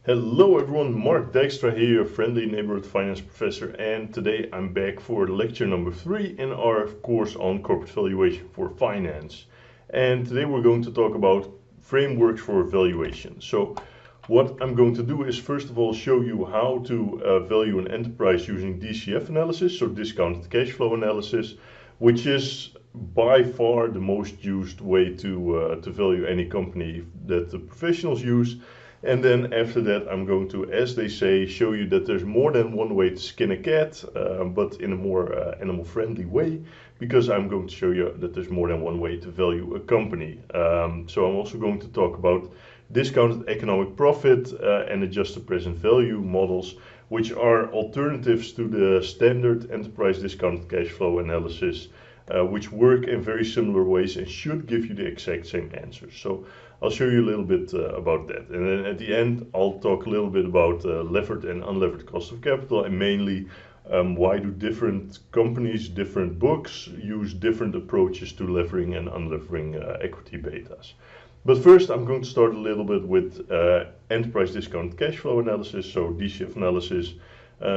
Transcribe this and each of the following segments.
Hello everyone, Mark Dijkstra here, your friendly neighborhood finance professor, and today I'm back for lecture number 3 in our course on corporate valuation for finance. And today we're going to talk about frameworks for valuation. So what I'm going to do is first of all show you how to value an enterprise using DCF analysis, so discounted cash flow analysis, which is by far the most used way to value any company that the professionals use. And then after that, I'm going to, as they say, show you that there's more than one way to skin a cat, but in a more animal-friendly way, because I'm going to show you that there's more than one way to value a company. So I'm also going to talk about discounted economic profit and adjusted present value models, which are alternatives to the standard enterprise discounted cash flow analysis, which work in very similar ways and should give you the exact same answers. So I'll show you a little bit about that. And then at the end, I'll talk a little bit about levered and unlevered cost of capital, and mainly why do different companies, different books use different approaches to levering and unlevering equity betas. But first, I'm going to start a little bit with enterprise discounted cash flow analysis, so DCF analysis.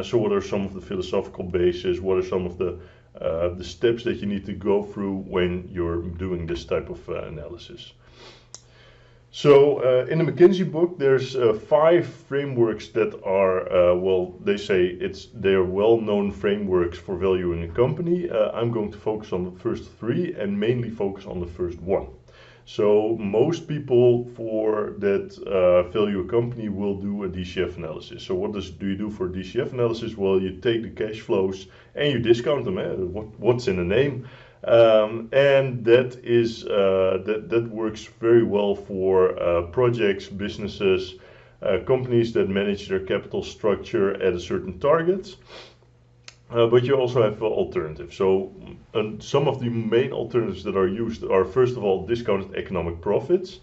So what are some of the philosophical bases? What are some of the steps that you need to go through when you're doing this type of analysis? So in the McKinsey book, there's 5 frameworks that are, they are well-known frameworks for valuing a company. I'm going to focus on the first 3 and mainly focus on the first one. So most people for that value a company will do a DCF analysis. So what do you do for DCF analysis? Well, you take the cash flows and you discount them. What's in the name? And that is that works very well for projects, businesses, companies that manage their capital structure at a certain target. But you also have alternatives. So some of the main alternatives that are used are, first of all, discounted economic profits.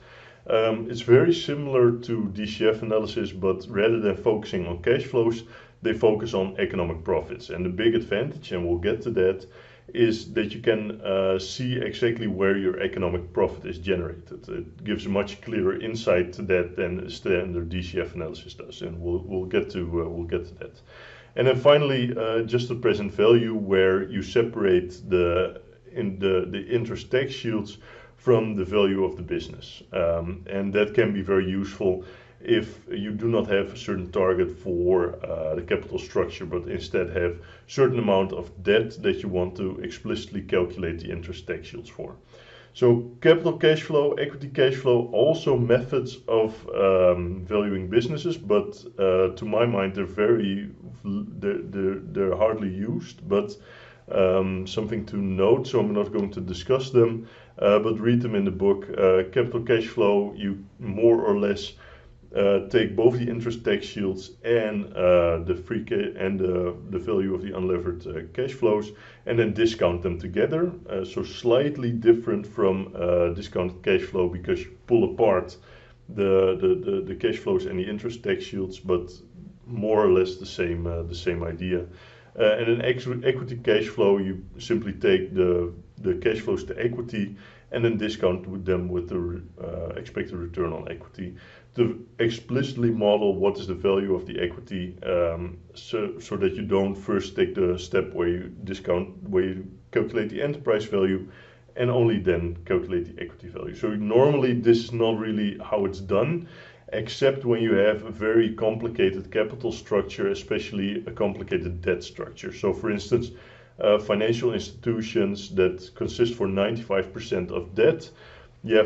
It's very similar to DCF analysis, but rather than focusing on cash flows, they focus on economic profits. And the big advantage, and we'll get to that, is that you can see exactly where your economic profit is generated. It gives a much clearer insight to that than standard DCF analysis does, and we'll get to that. And then finally, just the present value, where you separate the interest tax shields from the value of the business, and that can be very useful if you do not have a certain target for the capital structure, but instead have a certain amount of debt that you want to explicitly calculate the interest tax shields for. So capital cash flow, equity cash flow, also methods of valuing businesses, but to my mind they're hardly used, but something to note, so I'm not going to discuss them, but read them in the book. Capital cash flow, you more or less take both the interest tax shields and the value of the unlevered cash flows, and then discount them together. So slightly different from discounted cash flow, because you pull apart the cash flows and the interest tax shields, but more or less the same idea. And in equity cash flow, you simply take the cash flows to equity and then discount them with the expected return on equity to explicitly model what is the value of the equity, so that you don't first take the step where you calculate the enterprise value and only then calculate the equity value. So normally this is not really how it's done, except when you have a very complicated capital structure, especially a complicated debt structure. So for instance, financial institutions that consist for 95% of debt,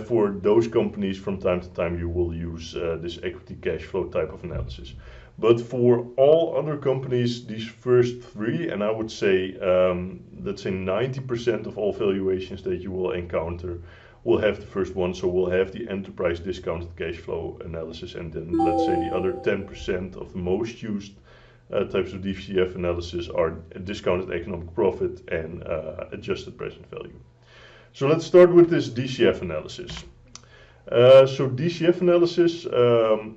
for those companies from time to time you will use this equity cash flow type of analysis. But for all other companies, these first 3, and I would say, let's say 90% of all valuations that you will encounter will have the first one. So we'll have the enterprise discounted cash flow analysis, and then let's say the other 10% of the most used types of DCF analysis are discounted economic profit and adjusted present value. So let's start with this DCF analysis. So DCF analysis,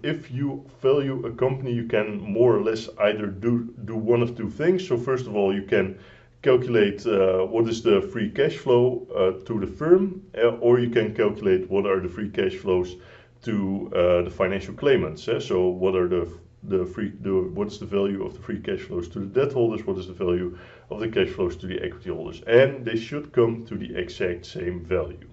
if you value a company, you can more or less either do one of 2 things. So first of all, you can calculate what is the free cash flow to the firm, or you can calculate what are the free cash flows to the financial claimants. So what are what is the value of the free cash flows to the debt holders? What is the value of the cash flows to the equity holders? And they should come to the exact same value.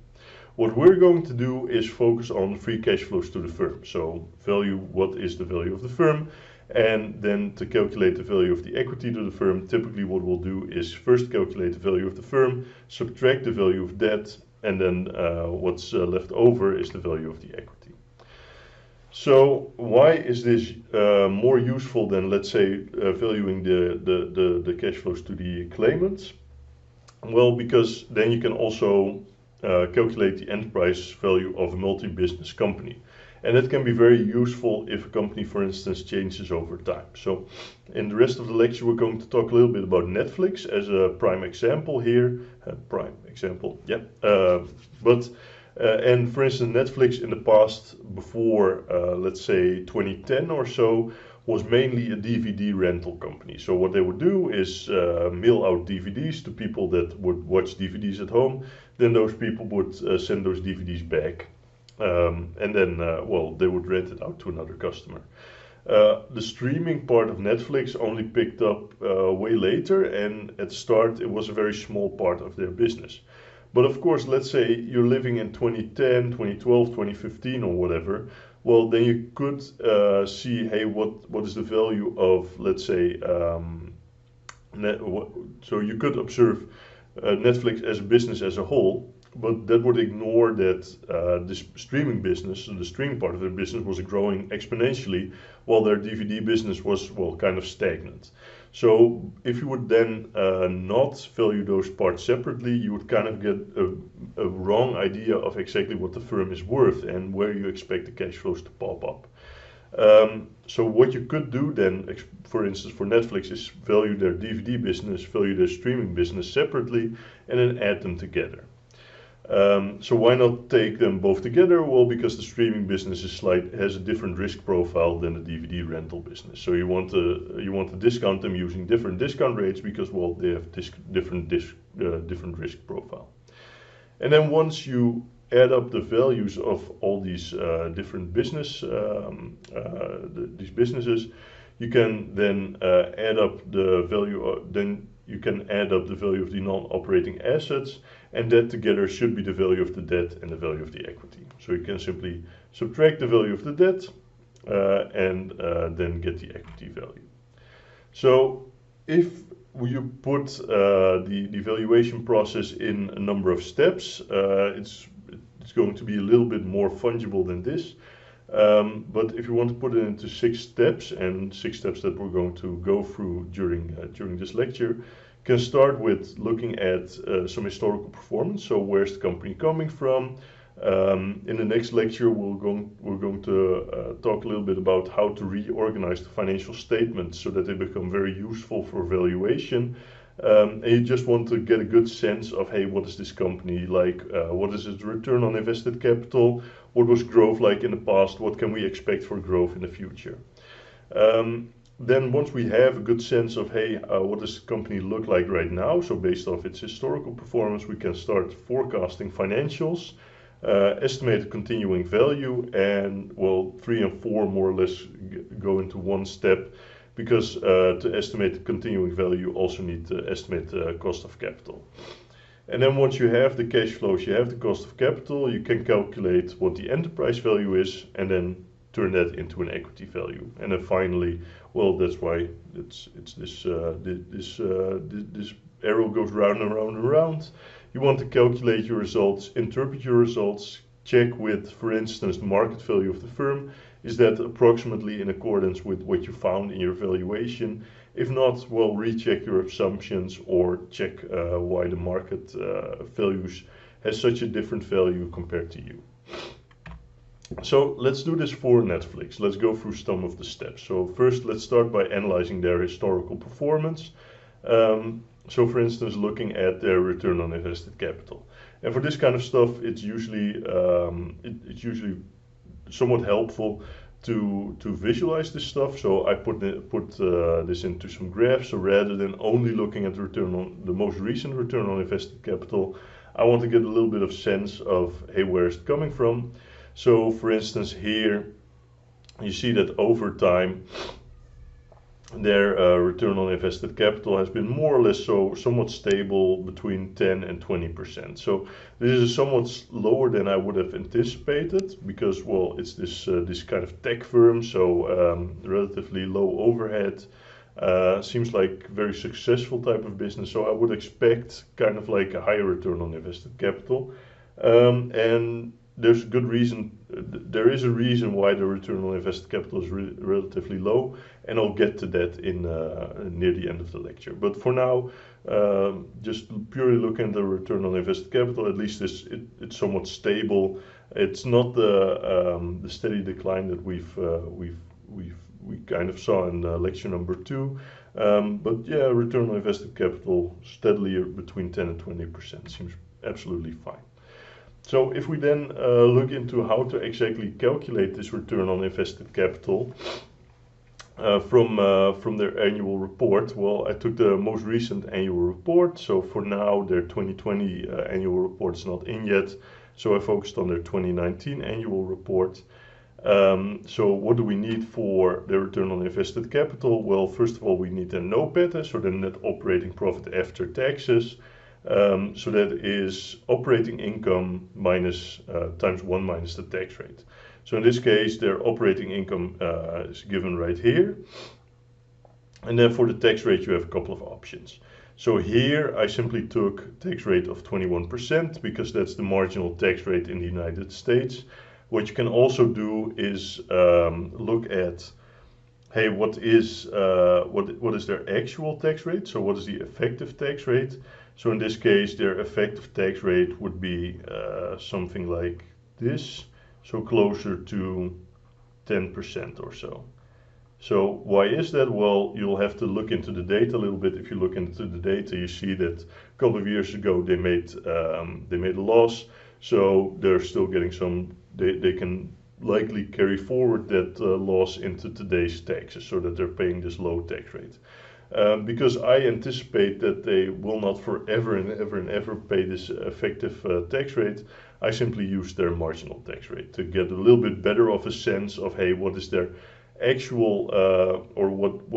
What we're going to do is focus on free cash flows to the firm. So value, what is the value of the firm? And then to calculate the value of the equity to the firm, typically what we'll do is first calculate the value of the firm, subtract the value of debt, and then what's left over is the value of the equity. So why is this more useful than, let's say, valuing the cash flows to the claimants? Well, because then you can also calculate the enterprise value of a multi-business company. And that can be very useful if a company, for instance, changes over time. So in the rest of the lecture, we're going to talk a little bit about Netflix as a prime example here. And for instance, Netflix in the past, before, let's say 2010 or so, was mainly a DVD rental company. So what they would do is mail out DVDs to people that would watch DVDs at home. Then those people would send those DVDs back. And then, they would rent it out to another customer. The streaming part of Netflix only picked up way later, and at the start it was a very small part of their business. But of course, let's say you're living in 2010, 2012, 2015 or whatever, well, then you could see, hey, what is the value of, let's say, so you could observe Netflix as a business as a whole, but that would ignore that this streaming business, the streaming part of their business, was growing exponentially, while their DVD business was, well, kind of stagnant. So if you would then not value those parts separately, you would kind of get a wrong idea of exactly what the firm is worth and where you expect the cash flows to pop up. So what you could do then, for instance, for Netflix, is value their DVD business, value their streaming business separately, and then add them together. So why not take them both together? Well, because the streaming business has a different risk profile than the DVD rental business. So you want to discount them using different discount rates because, well, they have different risk profile. And then once you add up the values of all these different businesses, you can then add up the value. Then you can add up the value of the non-operating assets, and that together should be the value of the debt and the value of the equity. So you can simply subtract the value of the debt and then get the equity value. So if you put the valuation process in a number of steps, it's going to be a little bit more fungible than this. But if you want to put it into 6 steps, and 6 steps that we're going to go through during this lecture, you can start with looking at some historical performance. So where's the company coming from? In the next lecture, we're going to talk a little bit about how to reorganize the financial statements so that they become very useful for valuation. And you just want to get a good sense of, hey, what is this company like? What is its return on invested capital? What was growth like in the past? What can we expect for growth in the future? Then once we have a good sense of, hey, what does the company look like right now? So based off its historical performance, we can start forecasting financials, estimate continuing value, and, well, 3 and 4 more or less go into one step, because to estimate the continuing value, you also need to estimate the cost of capital. And then once you have the cash flows, you have the cost of capital, you can calculate what the enterprise value is, and then turn that into an equity value. And then finally, well, that's why it's this arrow goes round and round and round. You want to calculate your results, interpret your results, check with, for instance, the market value of the firm. Is that approximately in accordance with what you found in your valuation? If not, well, recheck your assumptions or check why the market values has such a different value compared to you. So let's do this for Netflix. Let's go through some of the steps. So first, let's start by analyzing their historical performance. So for instance, looking at their return on invested capital. And for this kind of stuff, it's usually somewhat helpful to visualize this stuff. So I put this into some graphs. So rather than only looking at the most recent return on invested capital, I want to get a little bit of sense of, hey, where is it coming from? So for instance here you see that over time their return on invested capital has been more or less somewhat stable between 10 and 20%. So this is somewhat lower than I would have anticipated because, well, it's this kind of tech firm, so relatively low overhead. Seems like very successful type of business, so I would expect kind of like a higher return on invested capital. And there's a good reason, there is a reason why the return on invested capital is relatively low, and I'll get to that in near the end of the lecture. But for now, just purely looking at the return on invested capital, at least it's somewhat stable. It's not the steady decline that we kind of saw in lecture number 2. But yeah, return on invested capital steadily between 10 and 20% seems absolutely fine. So if we then look into how to exactly calculate this return on invested capital from their annual report, well, I took the most recent annual report. So for now, their 2020 annual report is not in yet. So I focused on their 2019 annual report. So what do we need for the return on invested capital? Well, first of all, we need a NOPAT, so the net operating profit after taxes. So that is operating income minus times 1 minus the tax rate. So in this case, their operating income is given right here. And then for the tax rate, you have a couple of options. So here I simply took tax rate of 21% because that's the marginal tax rate in the United States. What you can also do is look at, hey, what is their actual tax rate? So what is the effective tax rate? So in this case, their effective tax rate would be something like this, so closer to 10% or so. So why is that? Well, you'll have to look into the data a little bit. If you look into the data, you see that a couple of years ago they made a loss, so they're still getting some. They can likely carry forward that loss into today's taxes, so that they're paying this low tax rate. Because I anticipate that they will not forever and ever pay this effective tax rate, I simply use their marginal tax rate to get a little bit better of a sense of, hey, what is their actual, or what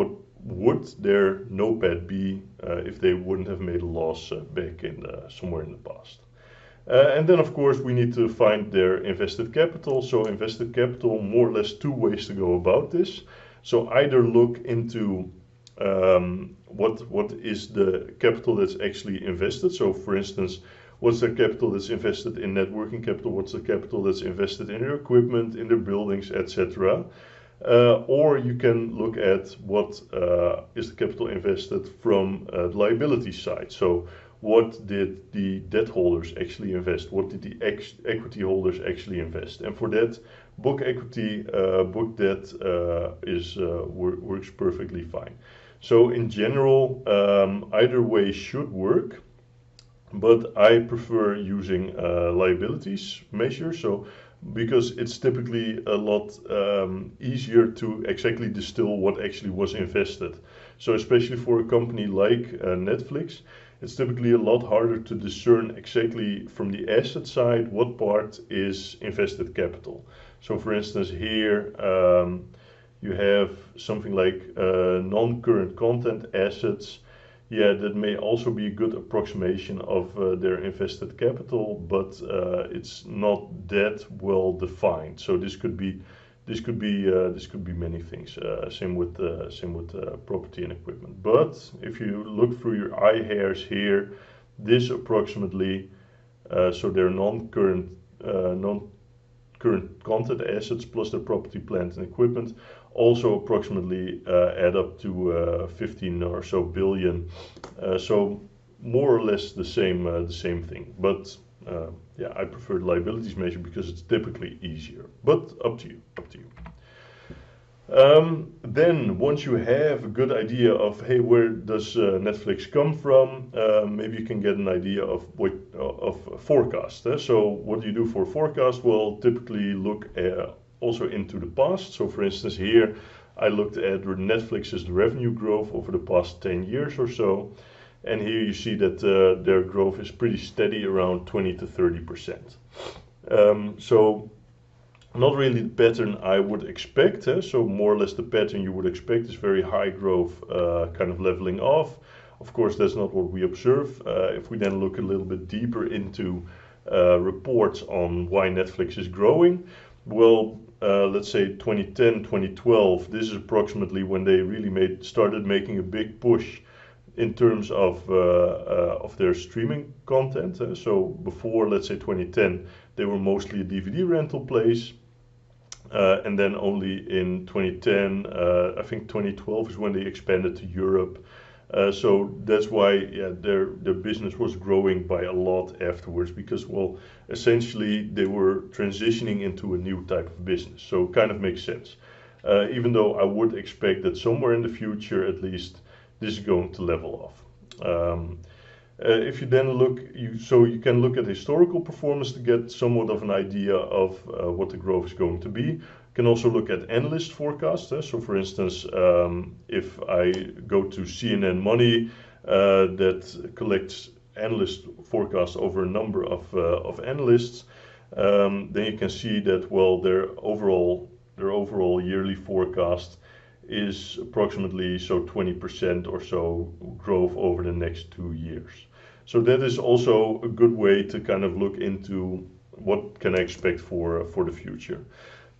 would their NOPAT be if they wouldn't have made a loss back in somewhere in the past. And then, of course, we need to find their invested capital. So invested capital, more or less 2 ways to go about this. So either look into what is the capital that's actually invested. So for instance, what's the capital that's invested in net working capital? What's the capital that's invested in their equipment, in their buildings, etc. Or you can look at what is the capital invested from the liability side. So what did the debt holders actually invest? What did the equity holders actually invest? And for that, book equity, book debt works perfectly fine. So in general, either way should work, but I prefer using liabilities measure. So because it's typically a lot easier to exactly distill what actually was invested. So especially for a company like Netflix, it's typically a lot harder to discern exactly from the asset side what part is invested capital. So for instance here you have something like non-current content assets. Yeah, that may also be a good approximation of their invested capital, but it's not that well defined. So this could be many things. Same with property and equipment. But if you look through your eye hairs here, this approximately, so their non-current content assets plus their property, plant, and equipment also approximately add up to 15 or so billion. So more or less the same thing. But yeah, I prefer the liabilities measure because it's typically easier. But up to you. Then once you have a good idea of, hey, where does Netflix come from, maybe you can get an idea of forecast. So what do you do for forecast? Well, typically look also into the past. So for instance here I looked at Netflix's revenue growth over the past 10 years or so, and here you see that their growth is pretty steady around 20 to 30%. So Not really the pattern I would expect. So more or less the pattern you would expect is very high growth, kind of leveling off. Of course, that's not what we observe. If we then look a little bit deeper into reports on why Netflix is growing, well, let's say 2010, 2012, this is approximately when they really started making a big push in terms of their streaming content. So before, let's say 2010, they were mostly a DVD rental place. And then only in 2010, I think 2012 is when they expanded to Europe. So that's why, yeah, their business was growing by a lot afterwards, because, well, essentially they were transitioning into a new type of business. So it kind of makes sense. Even though I would expect that somewhere in the future, at least, this is going to level off. If you then you can look at historical performance to get somewhat of an idea of what the growth is going to be. You can also look at analyst forecasts. So for instance, if I go to CNN Money, that collects analyst forecasts over a number of analysts, then you can see that, well, their overall yearly forecast is approximately 20% or so growth over the next 2 years. So that is also a good way to kind of look into what can I expect for the future.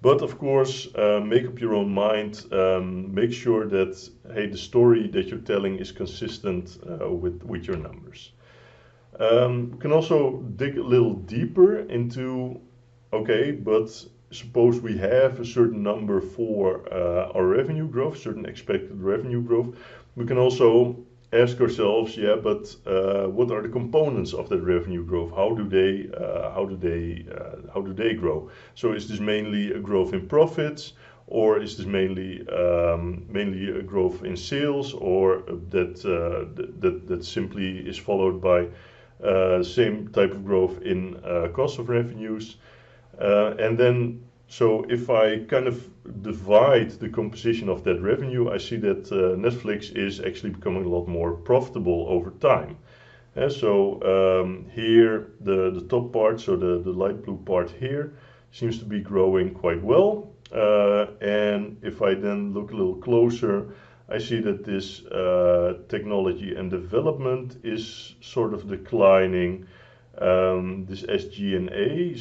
But of course, make up your own mind. Make sure that, hey, the story that you're telling is consistent with your numbers. You can also dig a little deeper into, okay, but suppose we have a certain number for our revenue growth, certain expected revenue growth. We can also ask ourselves, yeah, but what are the components of that revenue growth? How do they grow? So is this mainly a growth in profits, or is this mainly a growth in sales, or that simply is followed by same type of growth in cost of revenues? And then, so if I kind of divide the composition of that revenue, I see that Netflix is actually becoming a lot more profitable over time. Here, the top part, so the light blue part here, seems to be growing quite well. And if I then look a little closer, I see that this technology and development is sort of declining. This SG&A,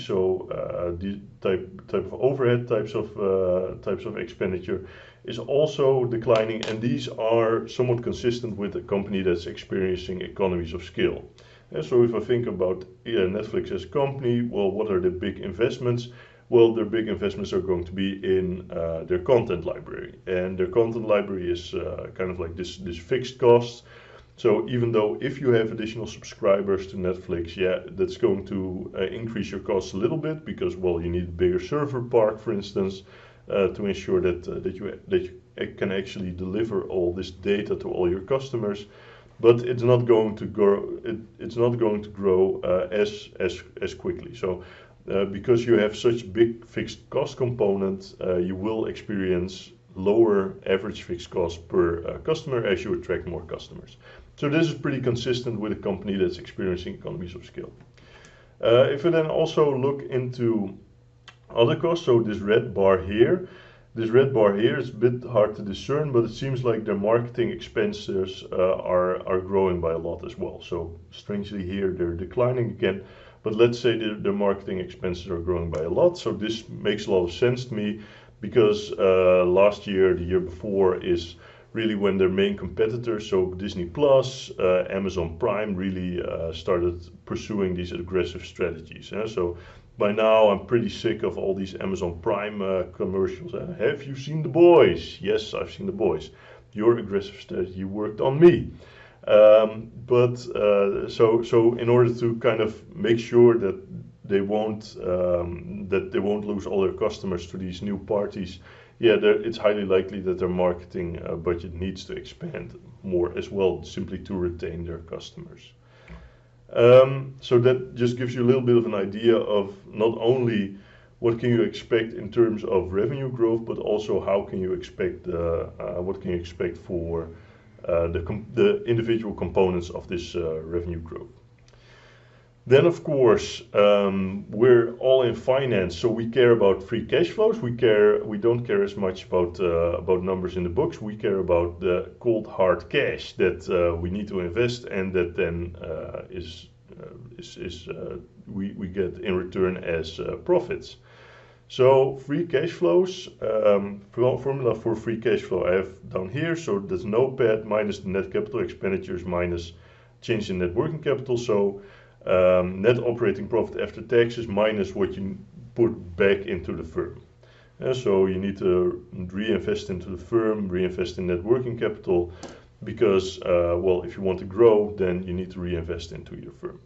the type of overhead types of expenditure, is also declining, and these are somewhat consistent with a company that's experiencing economies of scale. And so if I think about Netflix as a company, well, what are the big investments? Well, their big investments are going to be in their content library, and their content library is kind of like this fixed cost. So even though if you have additional subscribers to Netflix, yeah, that's going to increase your costs a little bit, because, well, you need a bigger server park, for instance, to ensure that you can actually deliver all this data to all your customers. But it's not going to grow. It's not going to grow as quickly. So because you have such big fixed cost component, you will experience lower average fixed cost per customer as you attract more customers. So this is pretty consistent with a company that's experiencing economies of scale. If we then also look into other costs, so this red bar here is a bit hard to discern, but it seems like their marketing expenses are growing by a lot as well. So strangely here they're declining again, but let's say their marketing expenses are growing by a lot. So this makes a lot of sense to me, because last year, the year before, is really when their main competitors, so Disney Plus, Amazon Prime, really started pursuing these aggressive strategies. So by now I'm pretty sick of all these Amazon Prime commercials. Have you seen The Boys? Yes, I've seen The Boys. Your aggressive strategy worked on me. So in order to kind of make sure that they won't lose all their customers to these new parties, yeah, it's highly likely that their marketing budget needs to expand more as well, simply to retain their customers. So that just gives you a little bit of an idea of not only what can you expect in terms of revenue growth, but also how can you expect what can you expect for the individual components of this revenue growth. Then, of course, we're all in finance, so we care about free cash flows. We don't care as much about numbers in the books. We care about the cold hard cash that we need to invest, and that then we get in return as profits. So free cash flows, formula for free cash flow I have down here. So that's NOPAT minus the net capital expenditures minus change in net working capital. So net operating profit after taxes minus what you put back into the firm. So you need to reinvest into the firm, reinvest in net working capital, because well, if you want to grow, then you need to reinvest into your firm.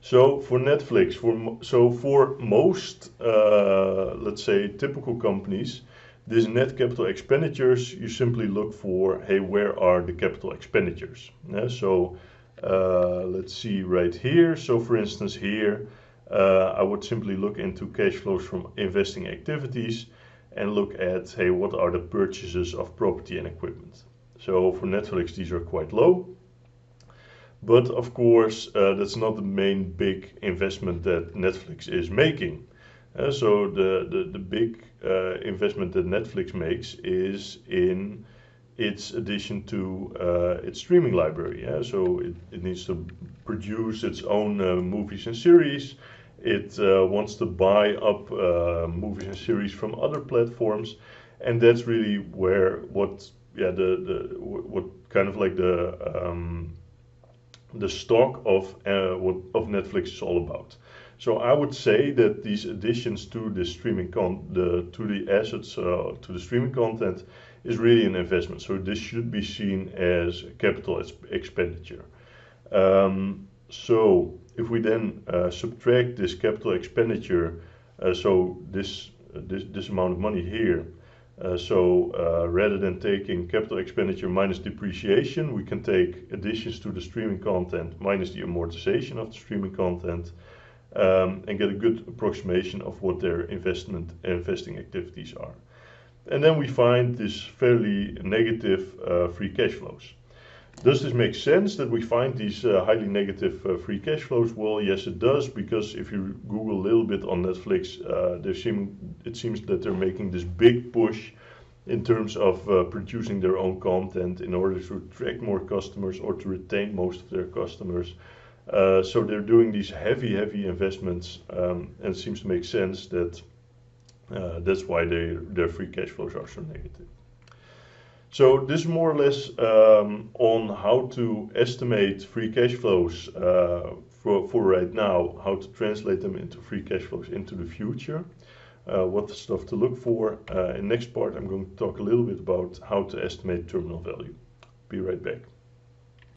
So for Netflix, for most, let's say, typical companies, this net capital expenditures, you simply look for, hey, where are the capital expenditures? Let's see right here. So for instance here, I would simply look into cash flows from investing activities and look at, hey, what are the purchases of property and equipment? So for Netflix, these are quite low. But of course, that's not the main big investment that Netflix is making. So the big investment that Netflix makes is in its addition to its streaming library. So it needs to produce its own movies and series. It wants to buy up movies and series from other platforms, and that's really where what kind of like the stock of Netflix is all about. So I would say that these additions to the streaming to the assets to the streaming content is really an investment. So this should be seen as capital expenditure. So if we then subtract this capital expenditure, so this amount of money here. Rather than taking capital expenditure minus depreciation, we can take additions to the streaming content minus the amortization of the streaming content, and get a good approximation of what their investing activities are. And then we find this fairly negative free cash flows. Does this make sense that we find these highly negative free cash flows? Well, yes, it does, because if you Google a little bit on Netflix, it seems that they're making this big push in terms of producing their own content in order to attract more customers or to retain most of their customers. So they're doing these heavy investments, and it seems to make sense that that's why their free cash flows are so negative. So this is more or less on how to estimate free cash flows for right now, how to translate them into free cash flows into the future, what stuff to look for. In next part, I'm going to talk a little bit about how to estimate terminal value. Be right back.